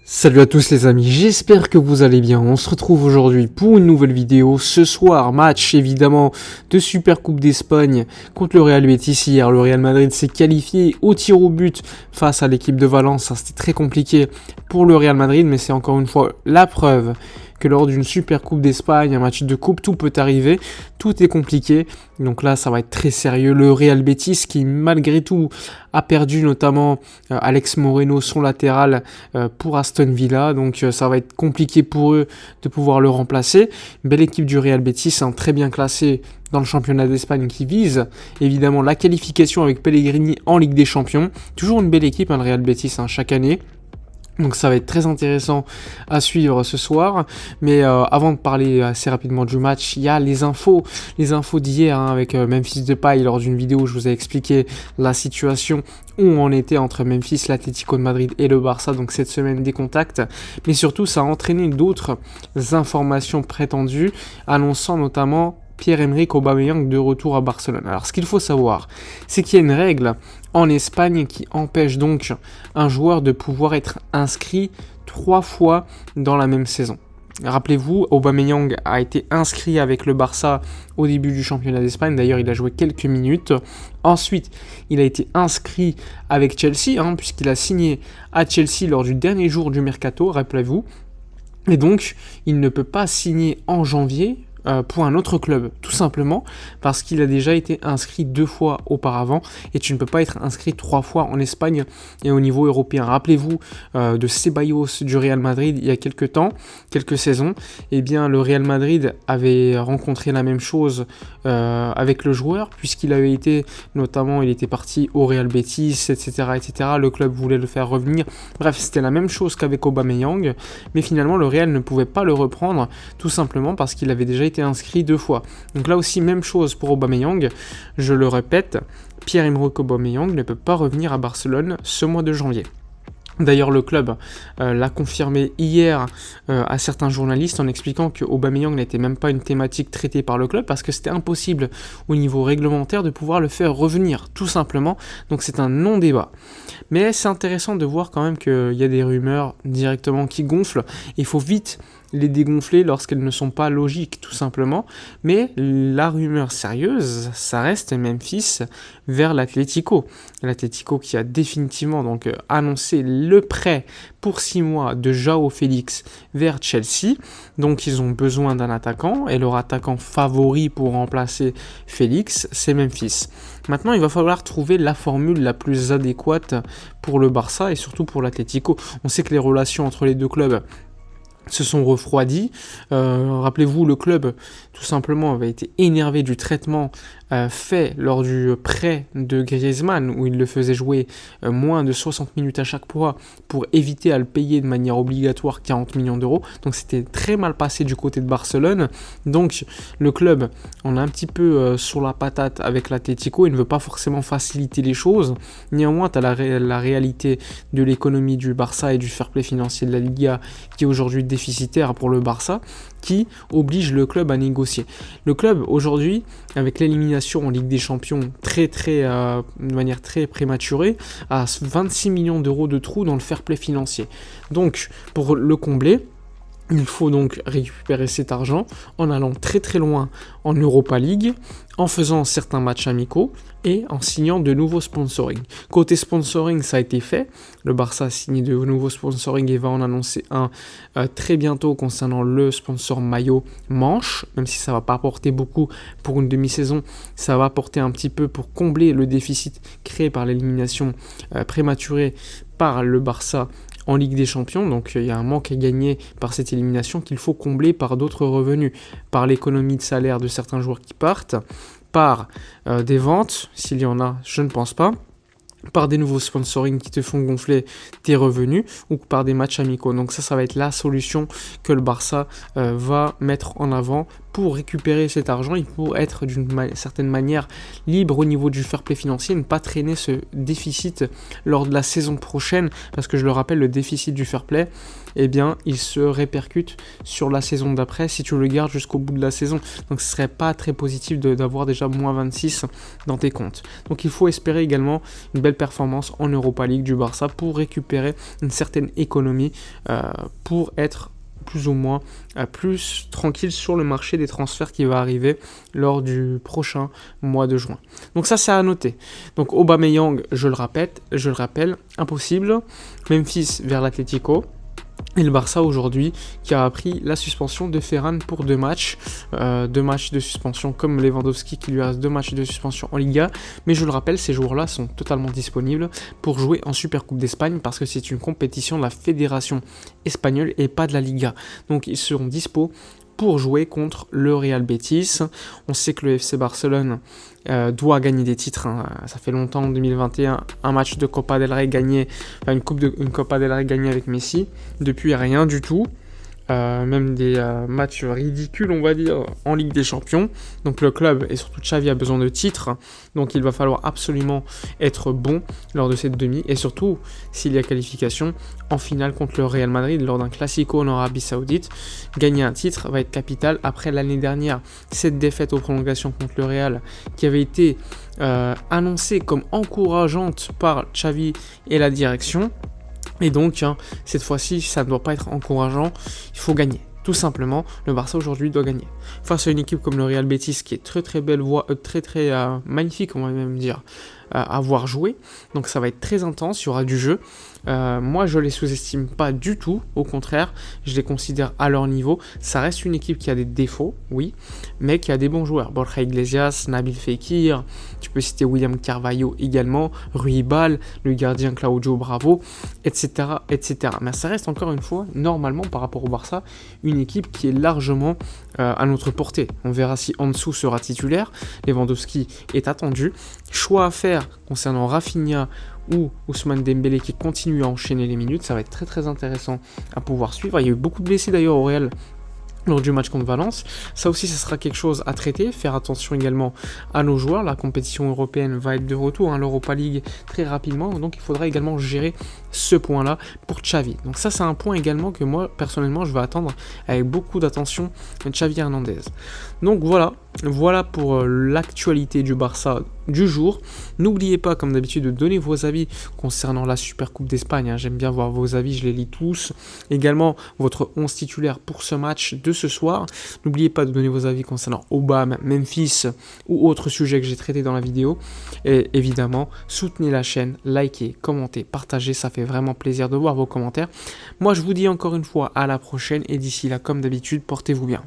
Salut à tous les amis, j'espère que vous allez bien. On se retrouve aujourd'hui pour une nouvelle vidéo. Ce soir, match évidemment de Super Coupe d'Espagne contre le Real Betis. Hier, le Real Madrid s'est qualifié au tir au but face à l'équipe de Valence. C'était très compliqué pour le Real Madrid, mais c'est encore une fois la preuve que lors d'une Super Coupe d'Espagne, un match de coupe, tout peut arriver, tout est compliqué. Donc là, ça va être très sérieux. Le Real Betis qui, malgré tout, a perdu notamment Alex Moreno, son latéral, pour Aston Villa. Donc ça va être compliqué pour eux de pouvoir le remplacer. Une belle équipe du Real Betis, très bien classée dans le championnat d'Espagne qui vise évidemment la qualification avec Pellegrini en Ligue des Champions. Toujours une belle équipe, le Real Betis, chaque année. Donc ça va être très intéressant à suivre ce soir. Mais avant de parler assez rapidement du match, il y a les infos d'hier avec Memphis Depay. Lors d'une vidéo, je vous ai expliqué la situation où on était entre Memphis, l'Atlético de Madrid et le Barça. Donc cette semaine des contacts. Mais surtout, ça a entraîné d'autres informations prétendues, annonçant notamment Pierre-Emerick Aubameyang de retour à Barcelone. Alors ce qu'il faut savoir, c'est qu'il y a une règle en Espagne qui empêche donc un joueur de pouvoir être inscrit 3 fois dans la même saison. Rappelez-vous, Aubameyang a été inscrit avec le Barça au début du championnat d'Espagne. D'ailleurs, il a joué quelques minutes. Ensuite, il a été inscrit avec Chelsea, puisqu'il a signé à Chelsea lors du dernier jour du mercato, rappelez-vous. Et donc, il ne peut pas signer en janvier pour un autre club, tout simplement parce qu'il a déjà été inscrit 2 fois auparavant et tu ne peux pas être inscrit 3 fois en Espagne et au niveau européen. Rappelez-vous de Ceballos du Real Madrid il y a quelques saisons, et bien le Real Madrid avait rencontré la même chose avec le joueur, puisqu'il avait été, notamment il était parti au Real Betis, etc., le club voulait le faire revenir, bref c'était la même chose qu'avec Aubameyang, mais finalement le Real ne pouvait pas le reprendre, tout simplement parce qu'il avait déjà été inscrit 2 fois. Donc là aussi, même chose pour Aubameyang. Je le répète, Pierre-Emerick Aubameyang ne peut pas revenir à Barcelone ce mois de janvier. D'ailleurs, le club l'a confirmé hier à certains journalistes en expliquant que Aubameyang n'était même pas une thématique traitée par le club parce que c'était impossible au niveau réglementaire de pouvoir le faire revenir, tout simplement. Donc c'est un non-débat. Mais c'est intéressant de voir quand même qu'il y a des rumeurs directement qui gonflent. Il faut vite les dégonfler lorsqu'elles ne sont pas logiques, tout simplement. Mais la rumeur sérieuse, ça reste Memphis vers l'Atlético. L'Atlético qui a définitivement donc annoncé le prêt pour 6 mois de João Félix vers Chelsea. Donc ils ont besoin d'un attaquant et leur attaquant favori pour remplacer Félix, c'est Memphis. Maintenant, il va falloir trouver la formule la plus adéquate pour le Barça et surtout pour l'Atlético. On sait que les relations entre les deux clubs se sont refroidis. Rappelez-vous, le club, tout simplement, avait été énervé du traitement fait lors du prêt de Griezmann, où il le faisait jouer moins de 60 minutes à chaque fois pour éviter à le payer de manière obligatoire 40 millions d'euros. Donc c'était très mal passé du côté de Barcelone. Donc le club en a un petit peu sur la patate avec l'Atlético. Il ne veut pas forcément faciliter les choses. Néanmoins, tu as la réalité de l'économie du Barça et du fair play financier de la Liga qui est aujourd'hui déficitaire pour le Barça, qui oblige le club à négocier. Le club aujourd'hui, avec l'élimination en Ligue des Champions de manière très prématurée, a 26 millions d'euros de trous dans le fair play financier. Donc pour le combler, il faut donc récupérer cet argent en allant très très loin en Europa League, en faisant certains matchs amicaux et en signant de nouveaux sponsoring. Côté sponsoring, ça a été fait. Le Barça a signé de nouveaux sponsoring et va en annoncer un très bientôt concernant le sponsor maillot manche, même si ça ne va pas apporter beaucoup pour une demi-saison, ça va apporter un petit peu pour combler le déficit créé par l'élimination prématurée par le Barça en Ligue des Champions. Donc il y a un manque à gagner par cette élimination qu'il faut combler par d'autres revenus, par l'économie de salaire de certains joueurs qui partent, par des ventes, s'il y en a, je ne pense pas, par des nouveaux sponsoring qui te font gonfler tes revenus ou par des matchs amicaux. Donc ça va être la solution que le Barça va mettre en avant pour récupérer cet argent. Il faut être d'une certaine manière libre au niveau du fair play financier, ne pas traîner ce déficit lors de la saison prochaine, parce que je le rappelle, le déficit du fair play, eh bien, il se répercute sur la saison d'après si tu le gardes jusqu'au bout de la saison. Donc, ce serait pas très positif d'avoir déjà moins 26 dans tes comptes. Donc, il faut espérer également une belle performance en Europa League du Barça pour récupérer une certaine économie pour être plus ou moins plus tranquille sur le marché des transferts qui va arriver lors du prochain mois de juin. Donc ça, c'est à noter. Donc Aubameyang, je le rappelle, impossible. Memphis vers l'Atlético. Et le Barça aujourd'hui qui a appris la suspension de Ferran pour 2 matchs. 2 matchs de suspension comme Lewandowski qui lui reste 2 matchs de suspension en Liga. Mais je le rappelle, ces joueurs-là sont totalement disponibles pour jouer en Supercoupe d'Espagne parce que c'est une compétition de la Fédération espagnole et pas de la Liga. Donc ils seront dispo pour jouer contre le Real Betis. On sait que le FC Barcelone doit gagner des titres. Ça fait longtemps, en 2021, un match de Copa del Rey gagné, enfin une Copa del Rey gagnée avec Messi. Depuis, rien du tout. Même des matchs ridicules, on va dire, en Ligue des Champions. Donc le club et surtout Xavi a besoin de titres. Donc il va falloir absolument être bon lors de cette demi. Et surtout, s'il y a qualification en finale contre le Real Madrid lors d'un Classico en Arabie Saoudite, gagner un titre va être capital. Après l'année dernière, cette défaite aux prolongations contre le Real qui avait été annoncée comme encourageante par Xavi et la direction. Et donc, cette fois-ci, ça ne doit pas être encourageant, il faut gagner. Tout simplement, le Barça aujourd'hui doit gagner. Face à une équipe comme le Real Betis qui est très belle, très magnifique, on va même dire, à voir jouer. Donc ça va être très intense, il y aura du jeu. Moi, je les sous-estime pas du tout, au contraire, je les considère à leur niveau. Ça reste une équipe qui a des défauts, oui, mais qui a des bons joueurs. Borja Iglesias, Nabil Fekir, tu peux citer William Carvalho également, Rui Bal, le gardien Claudio Bravo, etc., etc. Mais ça reste encore une fois, normalement, par rapport au Barça, une équipe qui est largement à notre portée. On verra si Ansu sera titulaire. Lewandowski est attendu. Choix à faire concernant Rafinha ou Ousmane Dembélé qui continue à enchaîner les minutes. Ça va être très intéressant à pouvoir suivre. Il y a eu beaucoup de blessés d'ailleurs au Real lors du match contre Valence. Ça aussi, ça sera quelque chose à traiter. Faire attention également à nos joueurs. La compétition européenne va être de retour, l'Europa League très rapidement. Donc, il faudra également gérer ce point-là pour Xavi. Donc ça, c'est un point également que moi, personnellement, je vais attendre avec beaucoup d'attention Xavi Hernandez. Donc voilà pour l'actualité du Barça du jour. N'oubliez pas, comme d'habitude, de donner vos avis concernant la Supercoupe d'Espagne. J'aime bien voir vos avis, je les lis tous. Également, votre 11 titulaire pour ce match de ce soir. N'oubliez pas de donner vos avis concernant Aubame, Memphis ou autres sujets que j'ai traités dans la vidéo. Et évidemment, soutenez la chaîne, likez, commentez, partagez. Ça fait vraiment plaisir de voir vos commentaires. Moi, je vous dis encore une fois à la prochaine. Et d'ici là, comme d'habitude, portez-vous bien.